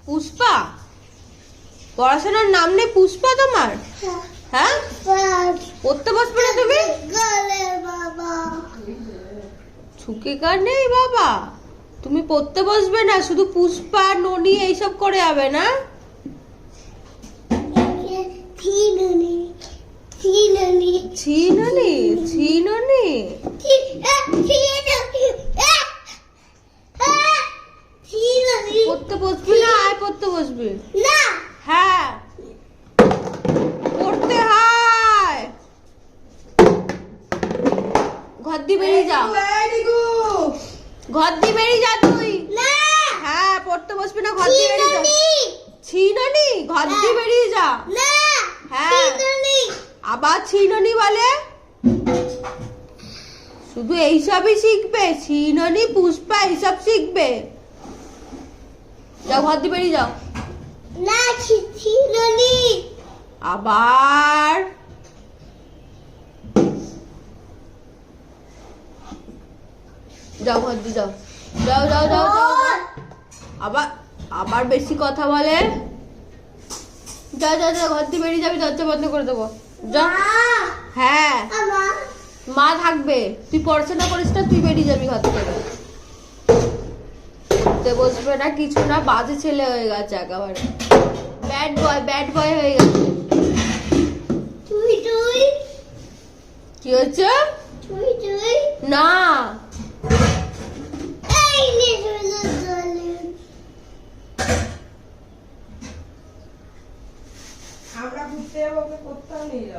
পুষ্পা? পড়াশোনার নাম নেই পুষ্পা তোমার? হ্যাঁ, পড়তে বসবে না তুমি? ছুকে কার নেই বাবা, তুমি পড়তে বসবে না, শুধু পুষ্পা ননি এইসব করে যাবে না? ছিননি ছিননি পড়তে বসবি না? আয় পড়তে বসবি না? হ্যাঁ, পড়তে হয়। ঘর দিয়ে বেরিয়ে যা, ঘর দিয়ে বেরিয়ে যা তুই। হ্যাঁ, পড়তে বসবি না, ঘর দিয়ে বেরিয়ে যা। ছিননি, ঘর দিয়ে বেরিয়ে যা। হ্যাঁ, আবার ছিননি বলে? শুধু এইসবই শিখবে, ছিননি পুষ্পা এইসব শিখবে। যাও, ঘর দিয়ে বেরিয়ে যাও। না, ছিননি আবার যাও, ঘর দিয়ে যাও। যাও যাও যাও যাও। আবার আবার বেশি কথা বলে। যা যা যা, ঘর দিয়ে বেরিয়ে যাবি, দরজা বন্ধ করে দেবো। যা। হ্যাঁ, মা থাকবে, তুই পড়াশোনা করিস না, তুই বেরিয়ে যাবি ঘর থেকে। পড়তে বসবে না কিছু না, বাজে ছেলে হয়ে গেছে একেবারে, ব্যাড বয় হয়ে গেছে। কি হয়েছে? না, আমরা ঘুরতে যাবো, ওকে কোথাও নিয়ে যাবো।